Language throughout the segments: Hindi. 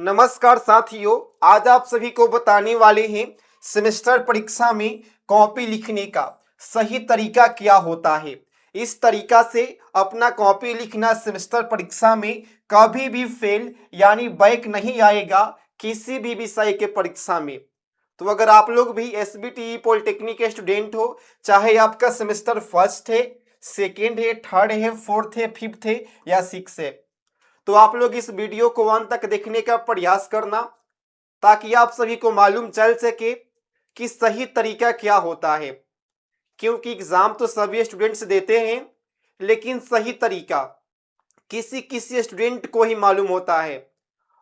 नमस्कार साथियों, आज आप सभी को बताने वाले हैं सेमेस्टर परीक्षा में कॉपी लिखने का सही तरीका क्या होता है। इस तरीका से अपना कॉपी लिखना सेमेस्टर परीक्षा में कभी भी फेल यानी बैक नहीं आएगा किसी भी विषय के परीक्षा में। तो अगर आप लोग भी एसबीटीई पॉलिटेक्निक के स्टूडेंट हो, चाहे आपका सेमेस्टर फर्स्ट है, सेकेंड है, थर्ड है, फोर्थ है, फिफ्थ है या सिक्स है, तो आप लोग इस वीडियो को अंत तक देखने का प्रयास करना ताकि आप सभी को मालूम चल सके कि सही तरीका क्या होता है। क्योंकि एग्जाम तो सभी स्टूडेंट्स देते हैं, लेकिन सही तरीका किसी किसी स्टूडेंट को ही मालूम होता है,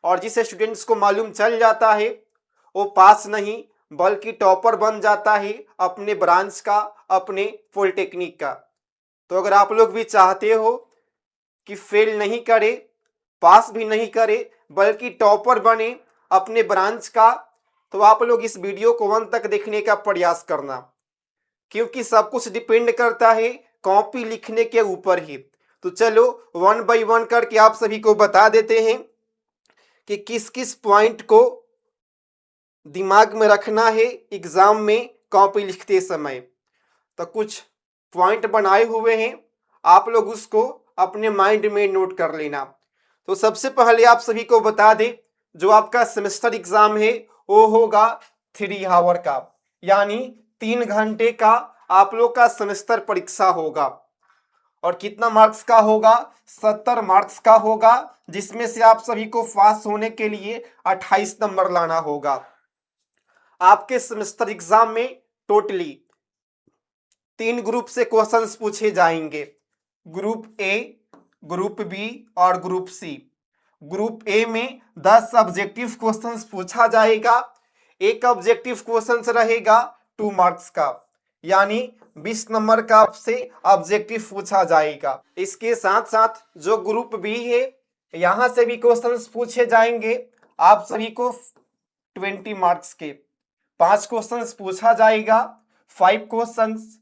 और जिस स्टूडेंट्स को मालूम चल जाता है वो पास नहीं बल्कि टॉपर बन जाता है अपने ब्रांच का, अपने पॉलिटेक्निक का। तो अगर आप लोग भी चाहते हो कि फेल नहीं करे, पास भी नहीं करे, बल्कि टॉपर बने अपने ब्रांच का, तो आप लोग इस वीडियो को अंत तक देखने का प्रयास करना, क्योंकि सब कुछ डिपेंड करता है कॉपी लिखने के ऊपर ही। तो चलो वन बाय वन करके आप सभी को बता देते हैं कि किस किस पॉइंट को दिमाग में रखना है एग्जाम में कॉपी लिखते समय। तो कुछ पॉइंट बनाए हुए हैं, आप लोग उसको अपने माइंड में नोट कर लेना। तो सबसे पहले आप सभी को बता दें, जो आपका सेमेस्टर एग्जाम है वो होगा 3 आवर का, यानी 3 घंटे का आप लोग का सेमेस्टर परीक्षा होगा। और कितना मार्क्स का होगा? 70 मार्क्स का होगा, जिसमें से आप सभी को पास होने के लिए 28 नंबर लाना होगा। आपके सेमेस्टर एग्जाम में टोटली 3 ग्रुप से क्वेश्चंस पूछे जाएंगे, ग्रुप ए, ग्रुप बी और ग्रुप सी। ग्रुप ए में 10 ऑब्जेक्टिव क्वेश्चंस पूछा जाएगा। एक ऑब्जेक्टिव क्वेश्चंस रहेगा 2 मार्क्स का, यानी 20 नंबर का आपसे ऑब्जेक्टिव पूछा जाएगा। इसके साथ साथ जो ग्रुप बी है, यहां से भी क्वेश्चंस पूछे जाएंगे आप सभी को 20 मार्क्स के। 5 क्वेश्चंस पूछा जाएगा, 5 क्वेश्चंस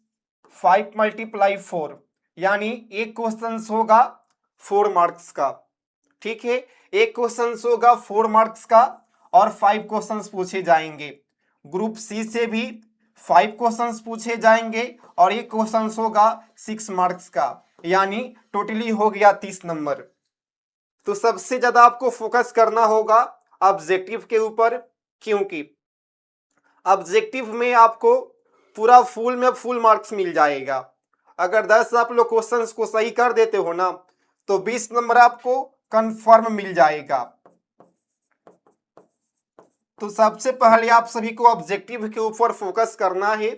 5 × 4, यानी एक क्वेश्चन होगा 4 मार्क्स का। ठीक है, एक क्वेश्चन होगा 4 मार्क्स का और 5 क्वेश्चंस पूछे जाएंगे। ग्रुप सी से भी 5 क्वेश्चंस पूछे जाएंगे और एक क्वेश्चन होगा 6 मार्क्स का, यानी टोटली हो गया 30 नंबर। तो सबसे ज्यादा आपको फोकस करना होगा ऑब्जेक्टिव के ऊपर, क्योंकि ऑब्जेक्टिव में आपको पूरा फुल में फुल मार्क्स मिल जाएगा। अगर 10 आप लोग क्वेश्चंस को सही कर देते हो ना, तो 20 नंबर आपको कंफर्म मिल जाएगा। तो सबसे पहले आप सभी को ऑब्जेक्टिव के ऊपर फोकस करना है।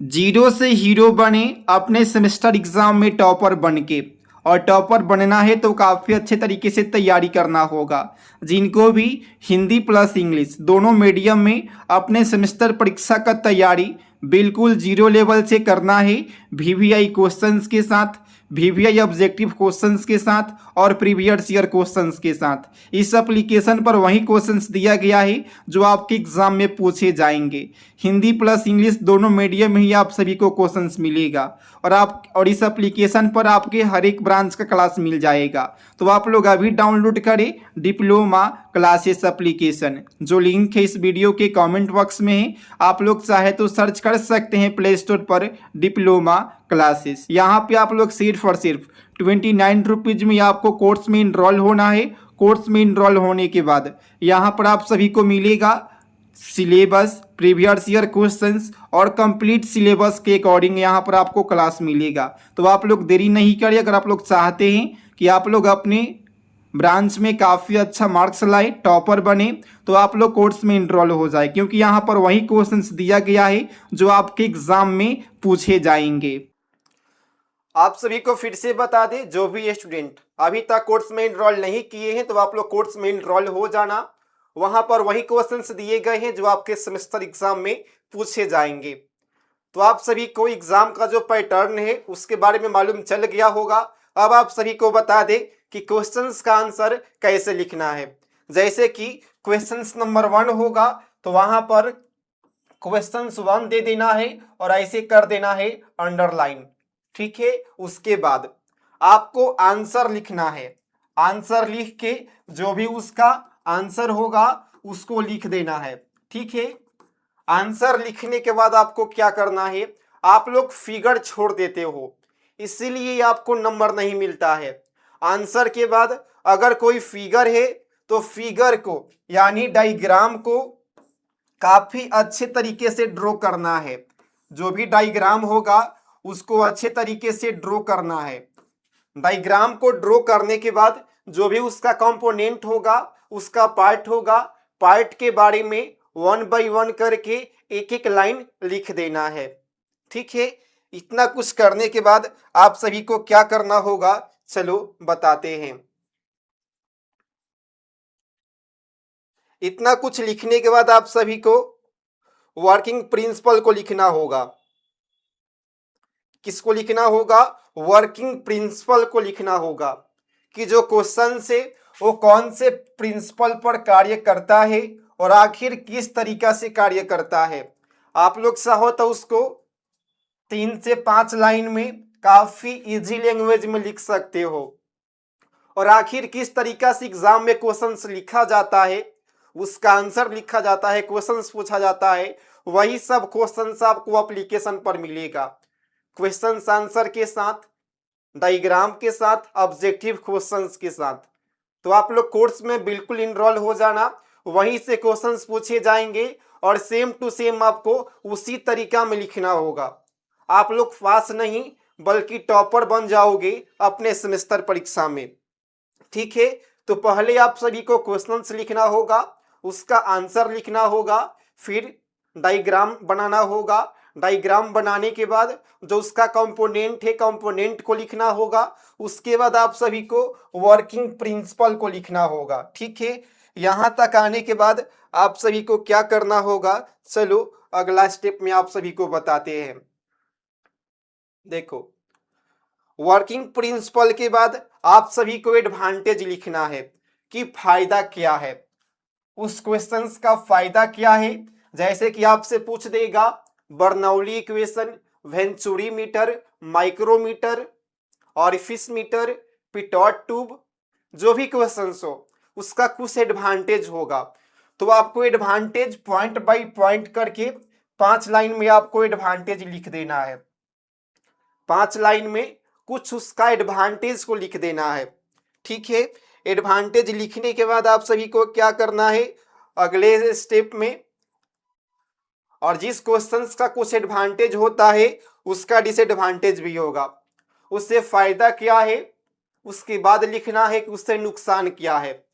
0 से हीरो बने अपने सेमेस्टर एग्जाम में टॉपर बन के, और टॉपर बनना है तो काफ़ी अच्छे तरीके से तैयारी करना होगा। जिनको भी हिंदी प्लस इंग्लिश दोनों मीडियम में अपने सेमेस्टर परीक्षा का तैयारी बिल्कुल 0 लेवल से करना है, वीवीआई क्वेश्चंस के साथ, वीवीआई ऑब्जेक्टिव क्वेश्चंस के साथ और प्रीवियस ईयर क्वेश्चंस के साथ। इस एप्लीकेशन पर वही क्वेश्चंस दिया गया है जो आपके एग्जाम में पूछे जाएंगे। हिंदी प्लस इंग्लिश दोनों मीडियम में ही आप सभी को क्वेश्चंस मिलेगा, और इस एप्लीकेशन पर आपके हर एक ब्रांच का क्लास मिल जाएगा। तो आप लोग अभी डाउनलोड करें डिप्लोमा क्लासेस एप्लीकेशन, जो लिंक है इस वीडियो के कमेंट बॉक्स में है। आप लोग चाहे तो सर्च कर सकते हैं प्ले स्टोर पर डिप्लोमा क्लासेस। यहाँ पे आप लोग सिर्फ और सिर्फ 29 रुपीज़ में आपको कोर्स में इनरोल होना है। कोर्स में इनरोल होने के बाद यहाँ पर आप सभी को मिलेगा सिलेबस, प्रीवियस ईयर क्वेश्चंस और कंप्लीट सिलेबस के अकॉर्डिंग यहाँ पर आपको क्लास मिलेगा। तो आप लोग देरी नहीं करिए। अगर आप लोग चाहते हैं कि आप लोग अपने ब्रांच में काफ़ी अच्छा मार्क्स लाए, टॉपर बने, तो आप लोग कोर्स में इनरोल हो जाए, क्योंकि यहाँ पर वही क्वेश्चंस दिया गया है जो आपके एग्जाम में पूछे जाएंगे। आप सभी को फिर से बता दें, जो भी स्टूडेंट अभी तक कोर्स में इनरोल नहीं किए हैं, तो आप लोग कोर्स में इनरोल हो जाना। वहां पर वही क्वेश्चंस दिए गए हैं जो आपके सेमेस्टर एग्जाम में पूछे जाएंगे। तो आप सभी को एग्जाम का जो पैटर्न है उसके बारे में मालूम चल गया होगा। अब आप सभी को बता दें कि क्वेश्चंस का आंसर कैसे लिखना है। जैसे कि क्वेश्चंस नंबर 1 होगा, तो वहां पर क्वेश्चंस 1 दे देना है और ऐसे कर देना है अंडरलाइन। ठीक है, उसके बाद आपको आंसर लिखना है। आंसर लिख के जो भी उसका आंसर होगा उसको लिख देना है। ठीक है, आंसर लिखने के बाद आपको क्या करना है, आप लोग फिगर छोड़ देते हो, इसीलिए आपको नंबर नहीं मिलता है। आंसर के बाद अगर कोई फिगर है तो फिगर को यानी डायग्राम को काफी अच्छे तरीके से ड्रॉ करना है। जो भी डायग्राम होगा उसको अच्छे तरीके से ड्रॉ करना है। डायग्राम को ड्रॉ करने के बाद जो भी उसका कंपोनेंट होगा, उसका पार्ट होगा, पार्ट के बारे में 1 बाय 1 करके एक एक लाइन लिख देना है। ठीक है, इतना कुछ करने के बाद आप सभी को क्या करना होगा, चलो बताते हैं। इतना कुछ लिखने के बाद आप सभी को वर्किंग प्रिंसिपल को लिखना होगा। किसको लिखना होगा, वर्किंग प्रिंसिपल को लिखना होगा कि जो क्वेश्चन से वो कौन से प्रिंसिपल पर कार्य करता है और आखिर किस तरीका से कार्य करता है। आप लोग चाहो तो उसको 3 से 5 लाइन में काफी इजी लैंग्वेज में लिख सकते हो। और आखिर किस तरीका से एग्जाम में क्वेश्चंस लिखा जाता है, उसका आंसर लिखा जाता है, क्वेश्चंस पूछा जाता है, वही सब क्वेश्चंस आपको एप्लीकेशन पर मिलेगा। क्वेश्चंस आंसर के साथ, डायग्राम के साथ, ऑब्जेक्टिव क्वेश्चंस के साथ। तो आप लोग कोर्स में बिल्कुल इनरोल हो जाना, वहीं से क्वेश्चंस पूछे जाएंगे और सेम टू सेम आपको उसी तरीका में लिखना होगा। आप लोग पास नहीं बल्कि टॉपर बन जाओगे अपने सेमेस्टर परीक्षा में। ठीक है, तो पहले आप सभी को क्वेश्चंस लिखना होगा, उसका आंसर लिखना होगा, फिर डायग्राम बनाना होगा। डायग्राम बनाने के बाद जो उसका कंपोनेंट है, कंपोनेंट को लिखना होगा। उसके बाद आप सभी को वर्किंग प्रिंसिपल को लिखना होगा। ठीक है, यहां तक आने के बाद आप सभी को क्या करना होगा, चलो अगला स्टेप में आप सभी को बताते हैं। देखो, वर्किंग प्रिंसिपल के बाद आप सभी को एडवांटेज लिखना है कि फायदा क्या है, उस क्वेश्चंस का फायदा क्या है। जैसे कि आपसे पूछ देगा Bernoulli equation, venturi meter, micrometer, orifice meter, pitot tube, जो भी क्वेश्चंस हो उसका कुछ एडवांटेज होगा। तो आपको एडवांटेज पॉइंट बाय पॉइंट करके 5 लाइन में आपको एडवांटेज लिख देना है। 5 लाइन में कुछ उसका एडवांटेज को लिख देना है। ठीक है, एडवांटेज लिखने के बाद आप सभी को क्या करना है अगले स्टेप में, और जिस क्वेश्चंस का कुछ एडवांटेज होता है उसका डिसएडवांटेज भी होगा। उससे फायदा क्या है, उसके बाद लिखना है कि उससे नुकसान क्या है,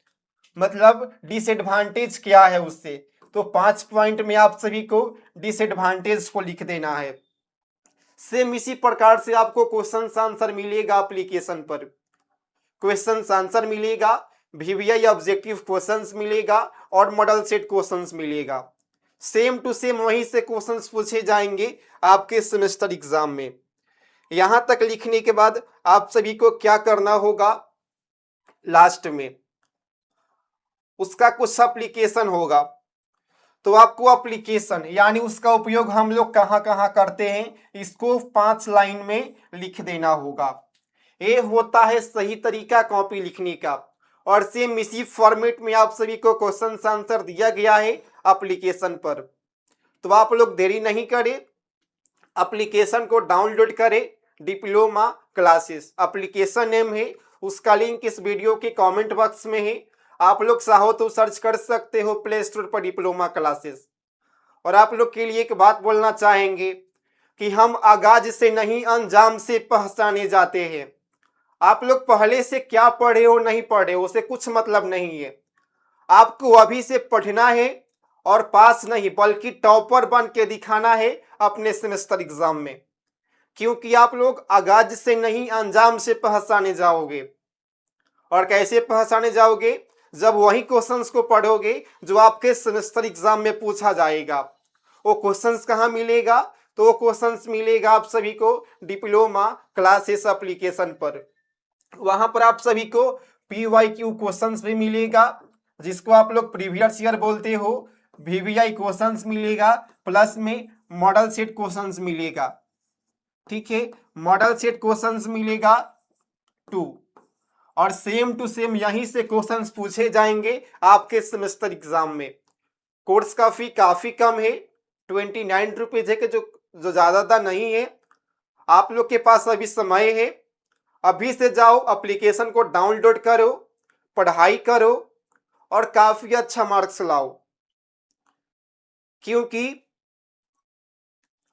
मतलब डिसएडवांटेज क्या है उससे। तो 5 पॉइंट में आप सभी को डिसएडवांटेज को लिख देना है। सेम इसी प्रकार से आपको क्वेश्चन आंसर मिलेगा एप्लीकेशन पर। क्वेश्चन आंसर मिलेगा, वीवीआई ऑब्जेक्टिव क्वेश्चंस मिलेगा और मॉडल सेट क्वेश्चंस मिलेगा। सेम टू सेम वहीं से क्वेश्चंस पूछे जाएंगे आपके सेमेस्टर एग्जाम में। यहां तक लिखने के बाद आप सभी को क्या करना होगा, लास्ट में उसका कुछ एप्लीकेशन होगा। तो आपको एप्लीकेशन यानी उसका उपयोग हम लोग कहां कहां करते हैं, इसको 5 लाइन में लिख देना होगा। ये होता है सही तरीका कॉपी लिखने का। और सेम इसी फॉर्मेट में आप सभी को क्वेश्चन आंसर दिया गया है एप्लीकेशन पर। तो आप लोग देरी नहीं करें, एप्लीकेशन को डाउनलोड करें। डिप्लोमा क्लासेस एप्लीकेशन नेम है, उसका लिंक इस वीडियो के कमेंट बॉक्स में है। आप लोग चाहो तो सर्च कर सकते हो प्ले स्टोर पर डिप्लोमा क्लासेस। और आप लोग के लिए एक बात बोलना चाहेंगे कि हम आगाज से नहीं अंजाम से पहचाने जाते हैं। आप लोग पहले से क्या पढ़े हो नहीं पढ़े हो उसे कुछ मतलब नहीं है। आपको अभी से पढ़ना है और पास नहीं बल्कि टॉपर बन के दिखाना है अपने सेमेस्टर एग्जाम में। क्योंकि आप लोग आगाज से नहीं अंजाम से पहचाने जाओगे। और कैसे पहचाने जाओगे, जब वही क्वेश्चंस को पढ़ोगे जो आपके सेमेस्टर एग्जाम में पूछा जाएगा। वो क्वेश्चंस कहाँ मिलेगा, तो वो क्वेश्चंस मिलेगा आप सभी को डिप्लोमा क्लासेस एप्लीकेशन पर। वहां पर आप सभी को PYQ क्वेश्चंस भी मिलेगा, जिसको आप लोग प्रीवियस ईयर बोलते हो। VVI क्वेश्चंस मिलेगा, प्लस में मॉडल सेट क्वेश्चंस मिलेगा। ठीक है, मॉडल सेट क्वेश्चंस मिलेगा 2 और सेम टू सेम यहीं से क्वेश्चंस पूछे जाएंगे आपके सेमेस्टर एग्जाम में। कोर्स का फी काफ़ी कम है, 29 रुपीज़ है, कि जो ज़्यादा नहीं है। आप लोग के पास अभी समय है, अभी से जाओ एप्लीकेशन को डाउनलोड करो, पढ़ाई करो और काफ़ी अच्छा मार्क्स लाओ, क्योंकि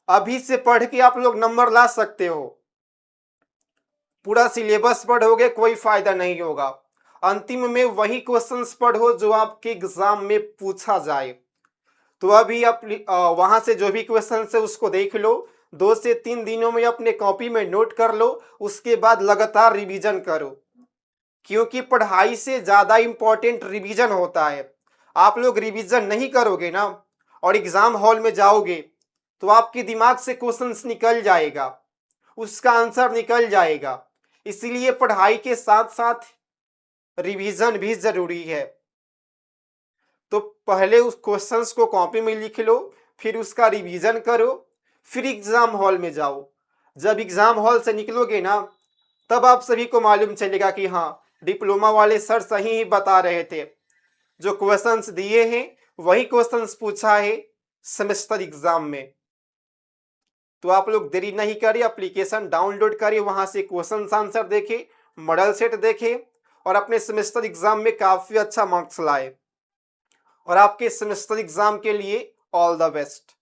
अभी से पढ़ के आप लोग नंबर ला सकते हो। पूरा सिलेबस पढ़ोगे कोई फायदा नहीं होगा, अंतिम में वही क्वेश्चंस पढ़ो जो आपके एग्जाम में पूछा जाए। तो अभी आप वहां से जो भी क्वेश्चन है उसको देख लो, 2 से 3 दिनों में अपने कॉपी में नोट कर लो, उसके बाद लगातार रिवीजन करो, क्योंकि पढ़ाई से ज़्यादा इम्पोर्टेंट रिवीजन होता है। आप लोग रिवीजन नहीं करोगे ना और एग्ज़ाम हॉल में जाओगे तो आपके दिमाग से क्वेश्चंस निकल जाएगा, उसका आंसर निकल जाएगा। इसलिए पढ़ाई के साथ साथ रिवीजन भी ज़रूरी है। तो पहले उस क्वेश्चंस को कॉपी में लिख लो, फिर उसका रिवीजन करो, फिर एग्ज़ाम हॉल में जाओ। जब एग्ज़ाम हॉल से निकलोगे ना, तब आप सभी को मालूम चलेगा कि हाँ, डिप्लोमा वाले सर सही ही बता रहे थे, जो क्वेश्चंस दिए हैं वही क्वेश्चंस पूछा है सेमेस्टर एग्जाम में। तो आप लोग देरी नहीं करिए, एप्लीकेशन डाउनलोड करिए, वहां से क्वेश्चन आंसर देखे, मॉडल सेट देखे और अपने सेमेस्टर एग्जाम में काफ़ी अच्छा मार्क्स लाए। और आपके सेमेस्टर एग्जाम के लिए ऑल द बेस्ट।